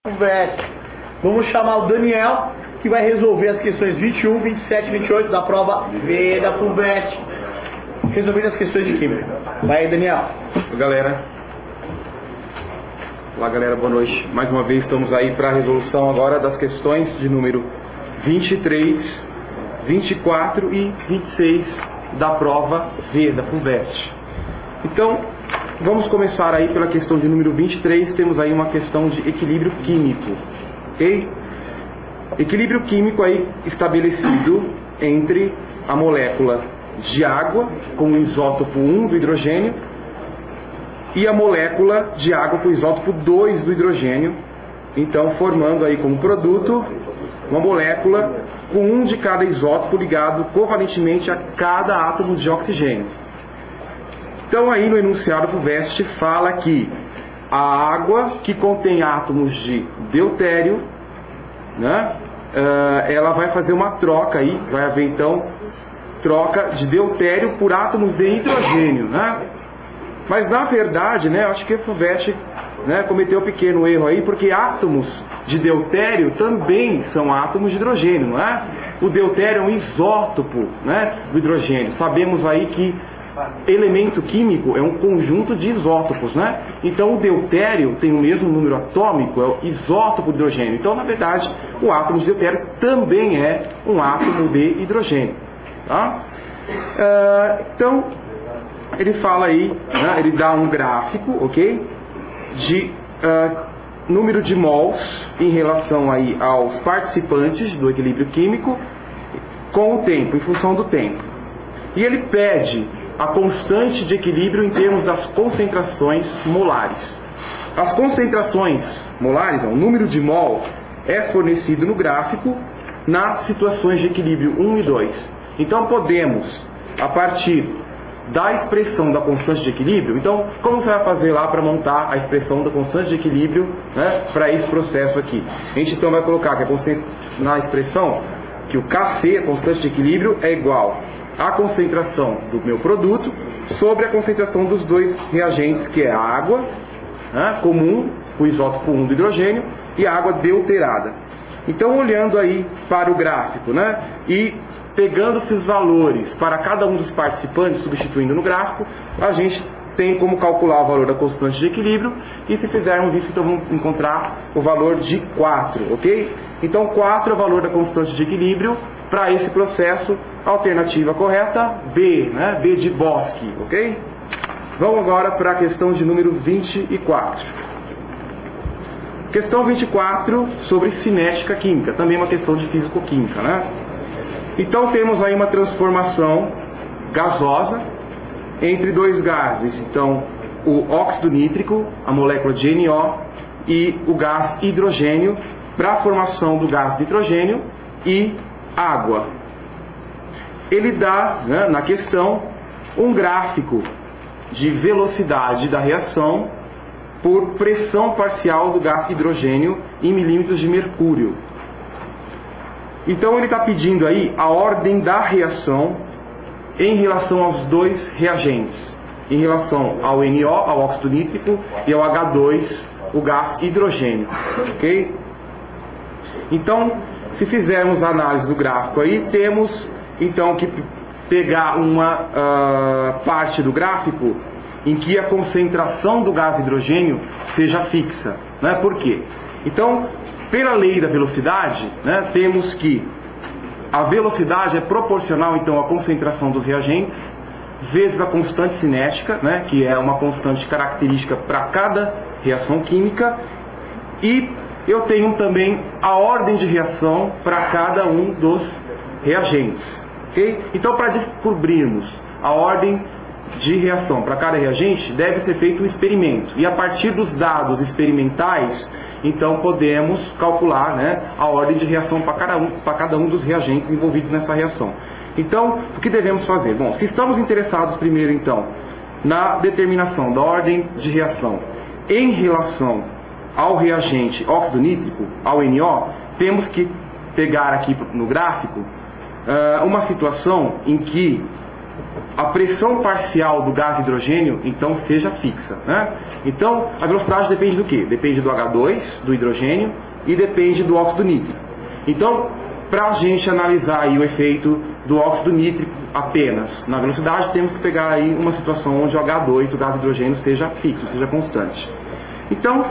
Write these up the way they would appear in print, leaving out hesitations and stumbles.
Conversa. Vamos chamar o Daniel, que vai resolver as questões 21, 27 e 28 da prova V da FUVEST. Resolvendo as questões de química. Vai aí, Daniel. Galera. Olá, galera, boa noite. Mais uma vez estamos aí para a resolução agora das questões de número 23, 24 e 26 da prova V da FUVEST. Então, vamos começar aí pela questão de número 23, temos aí uma questão de equilíbrio químico, ok? Equilíbrio químico aí estabelecido entre a molécula de água com o isótopo 1 do hidrogênio e a molécula de água com o isótopo 2 do hidrogênio, então formando aí como produto uma molécula com um de cada isótopo ligado covalentemente a cada átomo de oxigênio. Então aí no enunciado FUVEST fala que a água que contém átomos de deutério, né, ela vai fazer uma troca aí, vai haver então troca de deutério por átomos de hidrogênio, né? Mas na verdade, né, acho que a FUVEST, né, cometeu um pequeno erro aí, porque átomos de deutério também são átomos de hidrogênio, não é? O deutério é um isótopo, né, do hidrogênio. Sabemos aí que elemento químico é um conjunto de isótopos, né? Então o deutério tem o mesmo número atômico, é o isótopo de hidrogênio. Então, na verdade, o átomo de deutério também é um átomo de hidrogênio, tá? Então, ele fala aí, né, ele dá um gráfico, ok? De número de mols em relação aí aos participantes do equilíbrio químico com o tempo, em função do tempo. E ele pede a constante de equilíbrio em termos das concentrações molares. As concentrações molares, o número de mol, é fornecido no gráfico nas situações de equilíbrio 1 e 2. Então podemos, a partir da expressão da constante de equilíbrio, então como você vai fazer lá para montar a expressão da constante de equilíbrio, né, para esse processo aqui? A gente então vai colocar que a constante na expressão, que o Kc, a constante de equilíbrio, é igual a concentração do meu produto sobre a concentração dos dois reagentes, que é a água, né, comum, o isótopo 1 do hidrogênio, e a água deuterada. Então, olhando aí para o gráfico, né, e pegando esses valores para cada um dos participantes, substituindo no gráfico, a gente tem como calcular o valor da constante de equilíbrio, e se fizermos isso, então vamos encontrar o valor de 4, ok? Então 4 é o valor da constante de equilíbrio para esse processo. Alternativa correta, B, né? B de Boschi, ok? Vamos agora para a questão de número 24. Questão 24 sobre cinética química, também uma questão de físico-química, né? Então temos aí uma transformação gasosa entre dois gases, então o óxido nítrico, a molécula de NO, e o gás hidrogênio, para a formação do gás nitrogênio e água. Ele dá, né, na questão, um gráfico de velocidade da reação por pressão parcial do gás hidrogênio em milímetros de mercúrio. Então ele está pedindo aí a ordem da reação em relação aos dois reagentes, em relação ao NO, ao óxido nítrico, e ao H2, o gás hidrogênio, ok? Então, se fizermos a análise do gráfico aí, temos então que pegar uma parte do gráfico em que a concentração do gás hidrogênio seja fixa, né? Por quê? Então, pela lei da velocidade, né, temos que a velocidade é proporcional então à concentração dos reagentes vezes a constante cinética, né, que é uma constante característica para cada reação química, e eu tenho também a ordem de reação para cada um dos reagentes, ok? Então, para descobrirmos a ordem de reação para cada reagente, deve ser feito um experimento, e a partir dos dados experimentais, então podemos calcular, né, a ordem de reação para cada um dos reagentes envolvidos nessa reação. Então, o que devemos fazer? Bom, se estamos interessados primeiro então na determinação da ordem de reação em relação ao reagente óxido nítrico, ao NO, temos que pegar aqui no gráfico uma situação em que a pressão parcial do gás hidrogênio, então, seja fixa, né? Então, a velocidade depende do quê? Depende do H2, do hidrogênio, e depende do óxido nítrico. Então, para a gente analisar aí o efeito do óxido nítrico apenas na velocidade, temos que pegar aí uma situação onde o H2, o gás hidrogênio, seja fixo, seja constante. Então,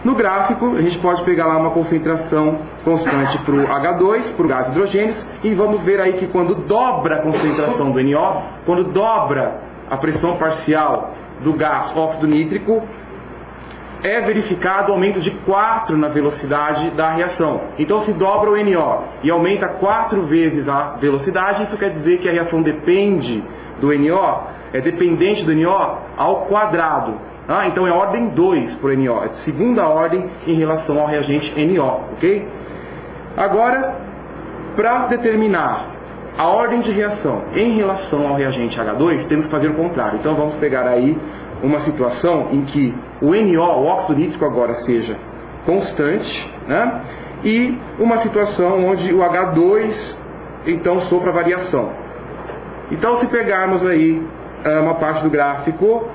no gráfico, a gente pode pegar lá uma concentração constante para o H2, para o gás hidrogênio, e vamos ver aí que quando dobra a concentração do NO, quando dobra a pressão parcial do gás óxido nítrico, é verificado aumento de 4 na velocidade da reação. Então, se dobra o NO e aumenta 4 vezes a velocidade, isso quer dizer que a reação depende do NO, é dependente do NO ao quadrado. Então é ordem 2 por NO, é de segunda ordem em relação ao reagente NO, ok? Agora, para determinar a ordem de reação em relação ao reagente H2, temos que fazer o contrário. Então vamos pegar aí uma situação em que o NO, o óxido nítrico agora, seja constante, né? E uma situação onde o H2 então sofra variação. Então, se pegarmos aí uma parte do gráfico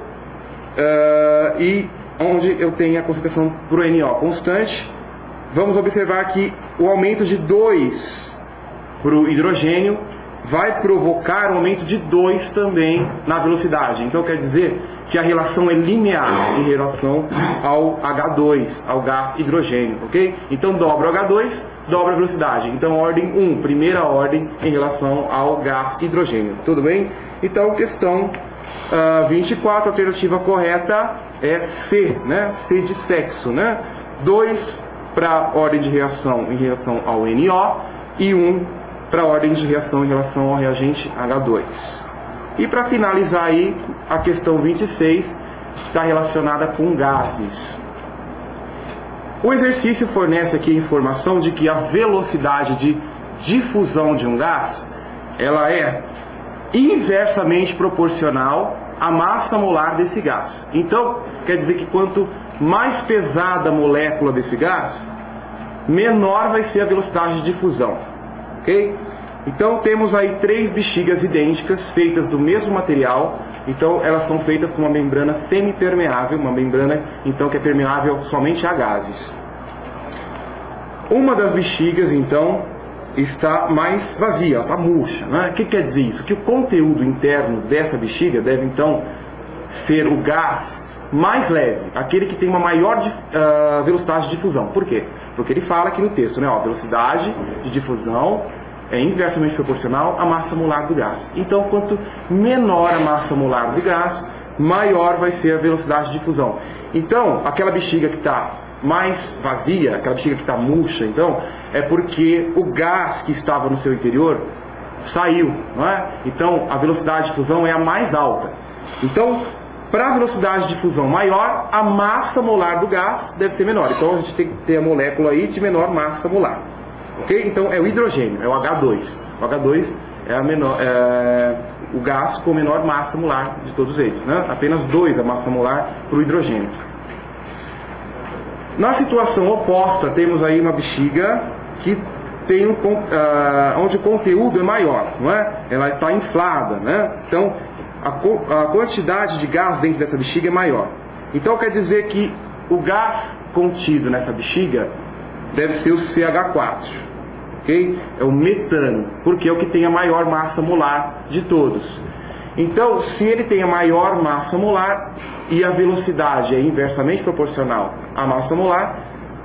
e onde eu tenho a concentração para o NO constante, vamos observar que o aumento de 2 para o hidrogênio vai provocar um aumento de 2 também na velocidade. Então quer dizer que a relação é linear em relação ao H2, ao gás hidrogênio, ok? Então dobra o H2, dobra a velocidade. Então ordem 1, primeira ordem em relação ao gás hidrogênio. Tudo bem? Então questão 24, a alternativa correta é C, né? C de sexo, né? 2 para a ordem de reação em relação ao NO e 1 para a ordem de reação em relação ao reagente H2. E para finalizar aí, a questão 26 está relacionada com gases. O exercício fornece aqui a informação de que a velocidade de difusão de um gás, ela é inversamente proporcional à massa molar desse gás. Então, quer dizer que quanto mais pesada a molécula desse gás, menor vai ser a velocidade de difusão. Ok? Então temos aí 3 bexigas idênticas, feitas do mesmo material. Então elas são feitas com uma membrana semipermeável, uma membrana então que é permeável somente a gases. Uma das bexigas então está mais vazia, está murcha, né? O que quer dizer isso? Que o conteúdo interno dessa bexiga deve então ser o gás mais leve, aquele que tem uma maior velocidade de difusão. Por quê? Porque ele fala aqui no texto, né? Ó, velocidade de difusão é inversamente proporcional à massa molar do gás. Então, quanto menor a massa molar do gás, maior vai ser a velocidade de difusão. Então, aquela bexiga que está mais vazia, aquela bexiga que está murcha, então, é porque o gás que estava no seu interior saiu, não é? Então, a velocidade de difusão é a mais alta. Então, para a velocidade de difusão maior, a massa molar do gás deve ser menor. Então, a gente tem que ter a molécula aí de menor massa molar. Ok? Então é o hidrogênio, é o H2. O H2 é o gás com menor massa molar de todos eles, né? Apenas 2 a massa molar para o hidrogênio. Na situação oposta, temos aí uma bexiga que tem onde o conteúdo é maior, não é? Ela está inflada, né? Então a quantidade de gás dentro dessa bexiga é maior. Então quer dizer que o gás contido nessa bexiga deve ser o CH4, ok? É o metano, porque é o que tem a maior massa molar de todos. Então, se ele tem a maior massa molar e a velocidade é inversamente proporcional à massa molar,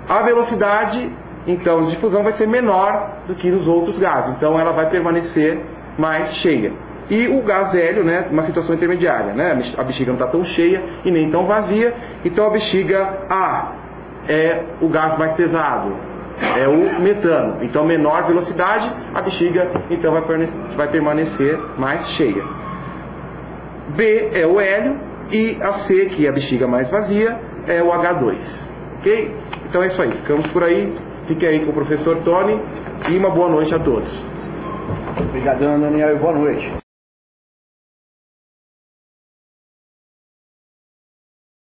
a velocidade então de difusão vai ser menor do que nos outros gases. Então, ela vai permanecer mais cheia. E o gás hélio, né, uma situação intermediária, né? A bexiga não está tão cheia e nem tão vazia. Então, a bexiga A é o gás mais pesado, é o metano. Então, menor velocidade, a bexiga então vai permanecer mais cheia. B é o hélio e a C, que é a bexiga mais vazia, é o H2. Ok? Então é isso aí, ficamos por aí. Fique aí com o professor Tony e uma boa noite a todos. Obrigadão, Daniel, e boa noite.